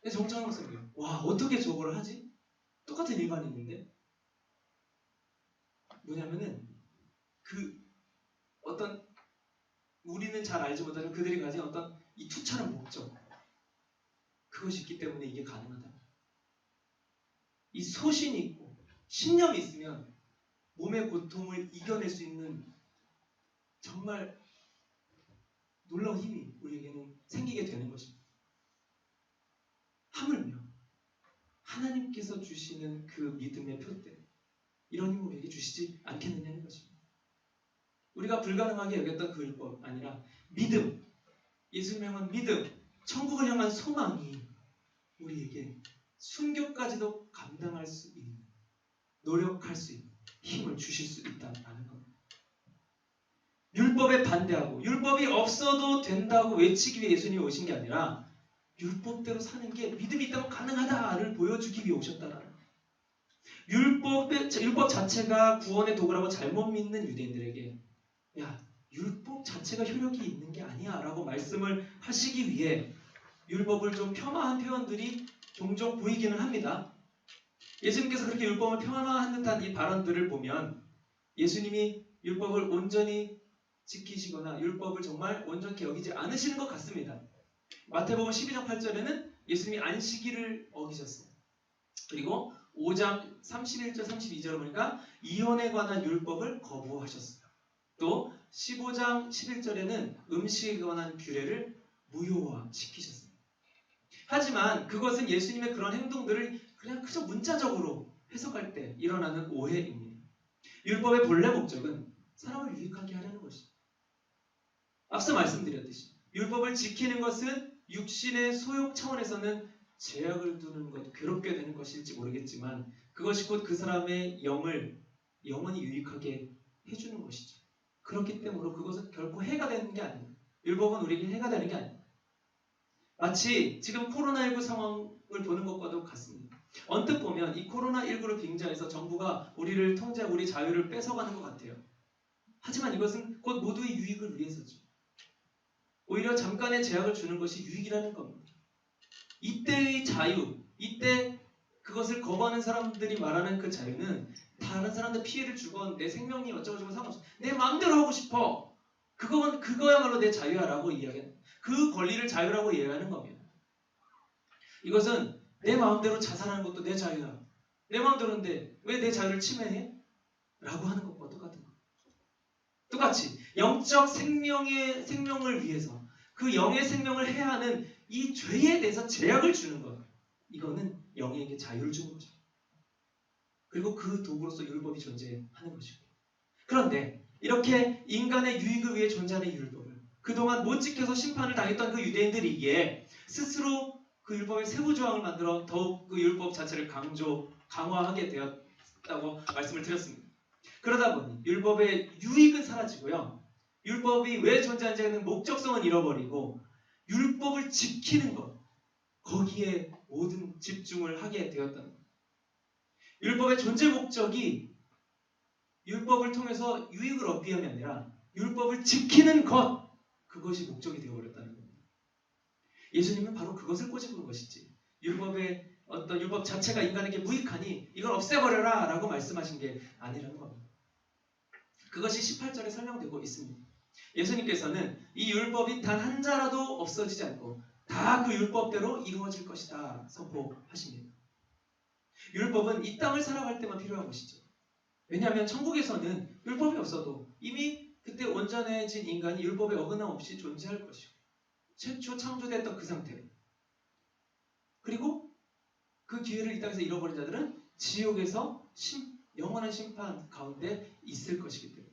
근데 정찬호 목사님 와 어떻게 저걸 하지? 똑같은 일반인인데 뭐냐면은 그 어떤 우리는 잘 알지 못하는 그들이 가진 어떤 이 투철한 목적 그것이 있기 때문에 이게 가능하다. 이 소신이 있고 신념이 있으면 몸의 고통을 이겨낼 수 있는 정말 놀라운 힘이 우리에게는 생기게 되는 것입니다. 하물며 하나님께서 주시는 그 믿음의 표대 이런 힘을 우리에게 주시지 않겠느냐는 것입니다. 우리가 불가능하게 여겼던 그 율법 아니라 믿음, 예수님을 향한 믿음, 천국을 향한 소망이 우리에게 순교까지도 감당할 수 있는, 노력할 수 있는 힘을 주실 수 있다는 겁니다. 율법에 반대하고 율법이 없어도 된다고 외치기 위해 예수님이 오신 게 아니라 율법대로 사는 게 믿음이 있다고 가능하다를 보여주기 위해 오셨다는 거예요. 율법 자체가 구원의 도구라고 잘못 믿는 유대인들에게 야, 율법 자체가 효력이 있는 게 아니야 라고 말씀을 하시기 위해 율법을 좀 폄하한 표현들이 종종 보이기는 합니다. 예수님께서 그렇게 율법을 폄하한 듯한 이 발언들을 보면 예수님이 율법을 온전히 지키시거나 율법을 정말 온전히 여기지 않으시는 것 같습니다. 마태복음 12장 8절에는 예수님이 안식일을 어기셨어요. 그리고 5장 31절 32절을 보니까 이혼에 관한 율법을 거부하셨어요. 또 15장 11절에는 음식에 관한 규례를 무효화시키셨습니다. 하지만 그것은 예수님의 그런 행동들을 그냥 그저 문자적으로 해석할 때 일어나는 오해입니다. 율법의 본래 목적은 사람을 유익하게 하려는 것이죠. 앞서 말씀드렸듯이 율법을 지키는 것은 육신의 소욕 차원에서는 제약을 두는 것, 괴롭게 되는 것일지 모르겠지만 그것이 곧 그 사람의 영을 영원히 유익하게 해주는 것이죠. 그렇기 때문에 그것은 결코 해가 되는 게 아닙니다. 율법은 우리에게 해가 되는 게 아닙니다. 마치 지금 코로나19 상황을 보는 것과도 같습니다. 언뜻 보면 이 코로나19를 빙자해서 정부가 우리를 통제하고 우리 자유를 뺏어가는 것 같아요. 하지만 이것은 곧 모두의 유익을 위해서죠. 오히려 잠깐의 제약을 주는 것이 유익이라는 겁니다. 이때의 자유, 이때 그것을 거부하는 사람들이 말하는 그 자유는 다른 사람들 피해를 주건 내 생명이 어쩌고저쩌고 상관없어. 내 마음대로 하고 싶어. 그거야말로 내 자유야라고 이야기하는 그 권리를 자유라고 이야기하는 겁니다. 이것은 내 마음대로 자살하는 것도 내 자유야. 내 마음대로인데 왜 내 자유를 침해해? 라고 하는 것과 똑같은 거예요. 똑같이 영적 생명을 위해서 그 영의 생명을 해하는 이 죄에 대해서 제약을 주는 것. 이거는 영에게 자유를 주는 거죠. 그리고 그 도구로서 율법이 존재하는 것이고. 그런데 이렇게 인간의 유익을 위해 존재하는 율법을 그동안 못 지켜서 심판을 당했던 그 유대인들이기에 스스로 그 율법의 세부 조항을 만들어 더욱 그 율법 자체를 강화하게 되었다고 말씀을 드렸습니다. 그러다 보니 율법의 유익은 사라지고요. 율법이 왜 존재하는지 하는 목적성은 잃어버리고 율법을 지키는 것, 거기에 모든 집중을 하게 되었다는 것. 율법의 존재 목적이 율법을 통해서 유익을 얻기 위함이 아니라 율법을 지키는 것, 그것이 목적이 되어버렸다는 겁니다. 예수님은 바로 그것을 꼬집은 것이지 율법의 어떤 율법 자체가 인간에게 무익하니 이걸 없애버려라 라고 말씀하신 게 아니라는 겁니다. 그것이 18절에 설명되고 있습니다. 예수님께서는 이 율법이 단 한 자라도 없어지지 않고 다 그 율법대로 이루어질 것이다 선포하십니다. 율법은 이 땅을 살아갈 때만 필요한 것이죠. 왜냐하면 천국에서는 율법이 없어도 이미 그때 온전해진 인간이 율법에 어긋남없이 존재할 것이고 최초 창조됐던 그 상태로 그리고 그 기회를 이 땅에서 잃어버린 자들은 지옥에서 영원한 심판 가운데 있을 것이기 때문에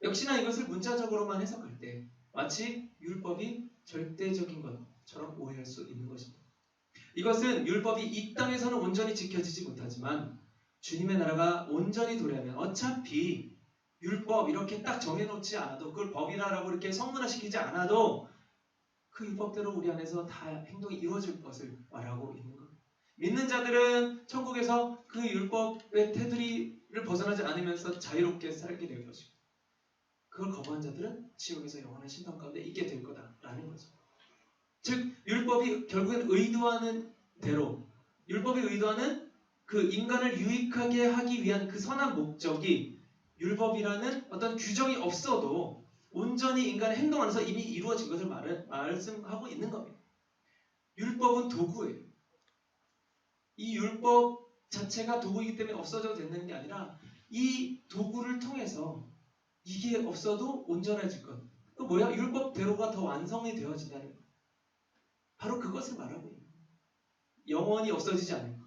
역시나 이것을 문자적으로만 해석할 때 마치 율법이 절대적인 것처럼 오해할 수 있는 것입니다. 이것은 율법이 이 땅에서는 온전히 지켜지지 못하지만 주님의 나라가 온전히 도래하면 어차피 율법 이렇게 딱 정해놓지 않아도 그걸 법이라고 이렇게 성문화시키지 않아도 그 율법대로 우리 안에서 다 행동이 이루어질 것을 말하고 있는 겁니다. 믿는 자들은 천국에서 그 율법의 테두리를 벗어나지 않으면서 자유롭게 살게 될 것이고 그걸 거부한 자들은 지옥에서 영원한 심판 가운데 있게 될 거다라는 거죠. 즉 율법이 결국엔 의도하는 대로 율법이 의도하는 그 인간을 유익하게 하기 위한 그 선한 목적이 율법이라는 어떤 규정이 없어도 온전히 인간의 행동 안에서 이미 이루어진 것을 말씀하고 있는 겁니다. 율법은 도구예요. 이 율법 자체가 도구이기 때문에 없어져도 된다는 게 아니라 이 도구를 통해서 이게 없어도 온전해질 것. 그 뭐야? 율법대로가 더 완성이 되어진다는 것. 바로 그것을 말하고 있는 거예요. 영원히 없어지지 않을 것.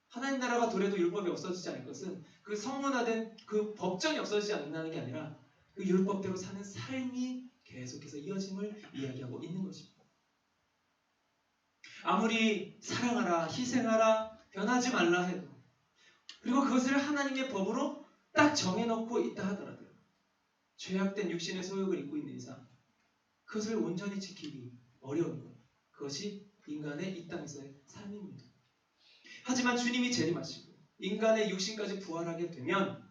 하나님 나라가 도래도 율법이 없어지지 않을 것은 그 성문화된 그 법정이 없어지지 않는다는 게 아니라 그 율법대로 사는 삶이 계속해서 이어짐을 이야기하고 있는 것입니다. 아무리 사랑하라, 희생하라, 변하지 말라 해도 그리고 그것을 하나님의 법으로 딱 정해놓고 있다 하더라도 죄악된 육신의 소욕을 입고 있는 이상 그것을 온전히 지키기 어려운 것. 그것이 인간의 이 땅에서의 삶입니다. 하지만 주님이 재림하시고 인간의 육신까지 부활하게 되면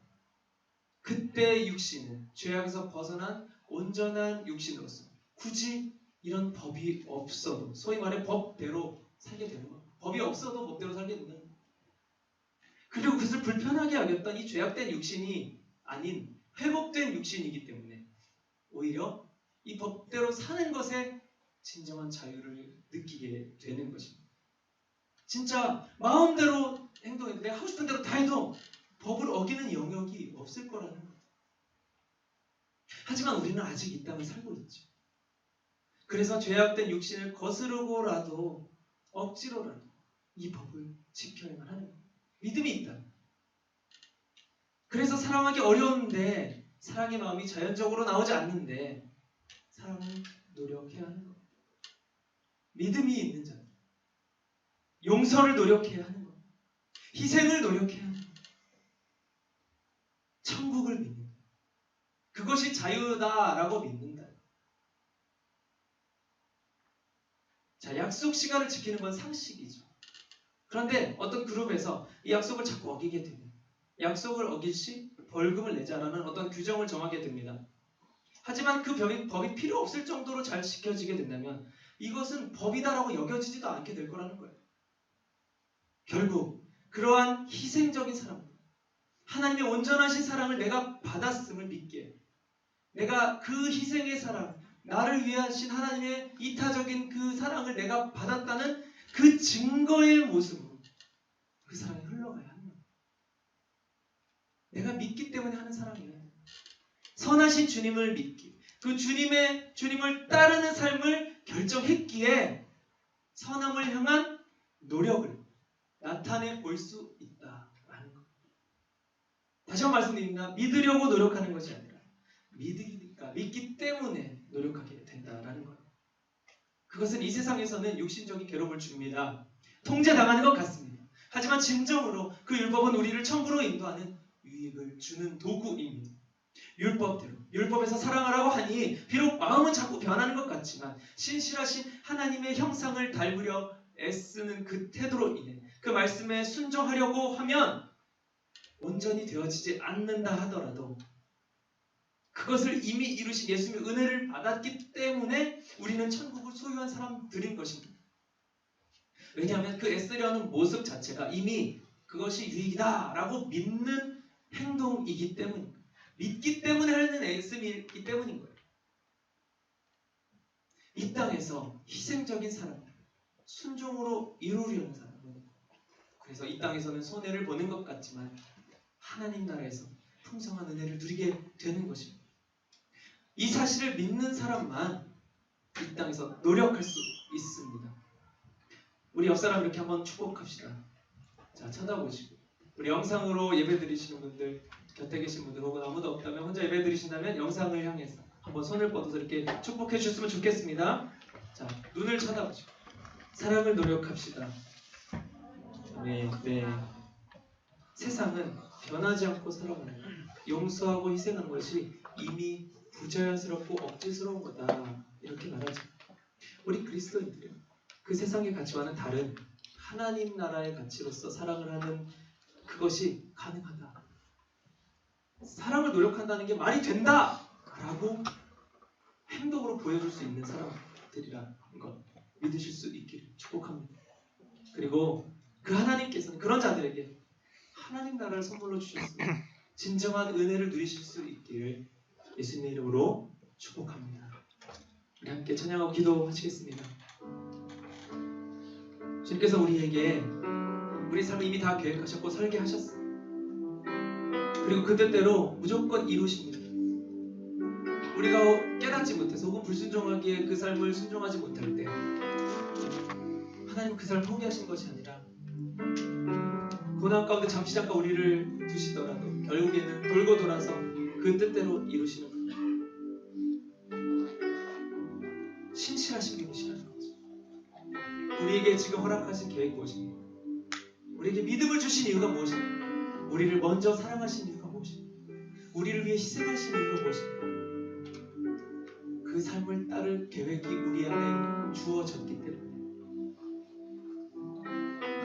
그때 육신은 죄악에서 벗어난 온전한 육신으로서 굳이 이런 법이 없어도 소위 말해 법대로 살게 되는 겁니다. 법이 없어도 법대로 살게 된다는 겁니다. 그리고 그것을 불편하게 하겠던 이 죄악된 육신이 아닌 회복된 육신이기 때문에 오히려 이 법대로 사는 것에 진정한 자유를 느끼게 되는 것입니다. 진짜 마음대로 행동해도 내가 하고 싶은 대로 다 해도 법을 어기는 영역이 없을 거라는 거예요. 하지만 우리는 아직 이 땅을 살고 있죠. 그래서 죄악된 육신을 거스르고라도 억지로라도 이 법을 지켜야만 하는 거예요. 믿음이 있다. 그래서 사랑하기 어려운데 사랑의 마음이 자연적으로 나오지 않는데 사랑은 노력해야 하는 겁니다. 믿음이 있는 자, 용서를 노력해야 하는 겁니다. 희생을 노력해야 하는 겁니다. 천국을 믿는다. 그것이 자유다라고 믿는다. 자, 약속 시간을 지키는 건 상식이죠. 그런데 어떤 그룹에서 이 약속을 자꾸 어기게 되면 약속을 어길 시 벌금을 내자라는 어떤 규정을 정하게 됩니다. 하지만 그 법이 필요 없을 정도로 잘 지켜지게 된다면 이것은 법이다라고 여겨지지도 않게 될 거라는 거예요. 결국 그러한 희생적인 사랑, 하나님의 온전하신 사랑을 내가 받았음을 믿기에 내가 그 희생의 사랑, 나를 위하신 하나님의 이타적인 그 사랑을 내가 받았다는 그 증거의 모습으로 그 사랑이 흘러가야 하는 거예요. 내가 믿기 때문에 하는 사랑이에요. 선하신 주님을 믿기, 그 주님을 따르는 삶을 결정했기에 선함을 향한 노력을 나타내 볼 수 있다라는 것. 다시 한번 말씀드립니다. 믿으려고 노력하는 것이 아니라 믿기 때문에 노력하게 된다라는 거예요. 그것은 이 세상에서는 육신적인 괴로움을 줍니다. 통제당하는 것 같습니다. 하지만 진정으로 그 율법은 우리를 천국으로 인도하는 유익을 주는 도구입니다. 율법대로, 율법에서 사랑하라고 하니 비록 마음은 자꾸 변하는 것 같지만 신실하신 하나님의 형상을 닮으려 애쓰는 그 태도로 인해 그 말씀에 순종하려고 하면 온전히 되어지지 않는다 하더라도 그것을 이미 이루신 예수님의 은혜를 받았기 때문에 우리는 천국을 소유한 사람들인 것입니다. 왜냐하면 그 애쓰려는 모습 자체가 이미 그것이 유익이다 라고 믿는 행동이기 때문입니다. 믿기 때문에 하는 애씀이기 때문인 거예요. 이 땅에서 희생적인 사람, 순종으로 이루려는 사람은 그래서 이 땅에서는 손해를 보는 것 같지만 하나님 나라에서 풍성한 은혜를 누리게 되는 것입니다. 이 사실을 믿는 사람만 이 땅에서 노력할 수 있습니다. 우리 옆사람 이렇게 한번 축복합시다. 자, 쳐다보시고 우리 영상으로 예배드리시는 분들, 곁에 계신 분들 혹은 아무도 없다면 혼자 예배드리신다면 영상을 향해서 한번 손을 뻗어서 이렇게 축복해 주셨으면 좋겠습니다. 자, 눈을 쳐다보시고 사랑을 노력합시다. 네. 세상은 변하지 않고 살아가는 용서하고 희생하는 것이 이미 부자연스럽고 억지스러운 거다 이렇게 말하죠. 우리 그리스도인들은 그 세상의 가치와는 다른 하나님 나라의 가치로서 사랑을 하는 그것이 가능하다. 사랑을 노력한다는 게 말이 된다! 라고 행동으로 보여줄 수 있는 사람들이라는 것 믿으실 수 있기를 축복합니다. 그리고 그 하나님께서는 그런 자들에게 하나님 나라를 선물로 주셨으니 진정한 은혜를 누리실 수 있기를 예수님의 이름으로 축복합니다. 우리 함께 찬양하고 기도하시겠습니다. 주님께서 우리에게 우리 삶을 이미 다 계획하셨고 설계하셨어요. 그리고 그 뜻대로 무조건 이루십니다. 우리가 깨닫지 못해서 혹은 불순종하기에 그 삶을 순종하지 못할 때 하나님 그 삶을 포기하신 것이 아니라 고난 가운데 잠시 잠깐 우리를 두시더라도 결국에는 돌고 돌아서 그 뜻대로 이루시는 분. 신실하신 분이시라는 거죠. 우리에게 지금 허락하신 계획이 무엇입니까? 우리에게 믿음을 주신 이유가 무엇입니까? 우리를 먼저 사랑하신 이유가 무엇입니까? 우리를 위해 희생하신 이유가 무엇입니까? 그 삶을 따를 계획이 우리 안에 주어졌기 때문에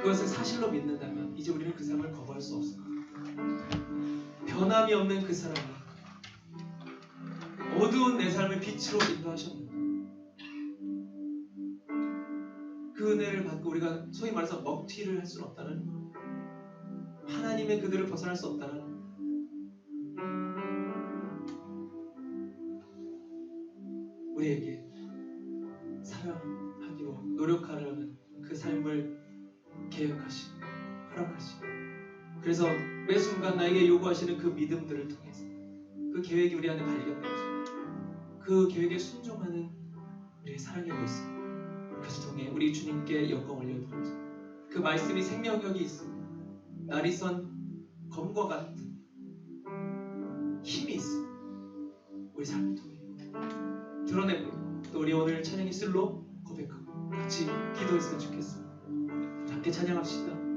그것을 사실로 믿는다면 이 이제 우리는 그 삶을 거부할 수 없습니다. 변함이 없는 그 사랑이 어두운 내 삶을 빛으로 인도하셨는데 그 은혜를 받고 우리가 소위 말해서 먹튀를 할 수는 없다는, 하나님의 그들을 벗어날 수 없다는, 우리에게 사랑하기로 노력하려는 그 삶을 계획하시고 허락하시고, 그래서 매 순간 나에게 요구하시는 그 믿음들을 통해서 그 계획이 우리 안에 발견되어서 그 계획에 순종하는 우리의 사랑의 모습, 그것을 통해 우리 주님께 영광을 올려드리죠. 그 말씀이 생명력이 있습니다. 날이 선 검과 같은 힘이 있습니다. 우리 삶을 통해 드러내고, 또 우리 오늘 찬양의 쓸로 고백하고 같이 기도했으면 좋겠습니다. 함께 찬양합시다.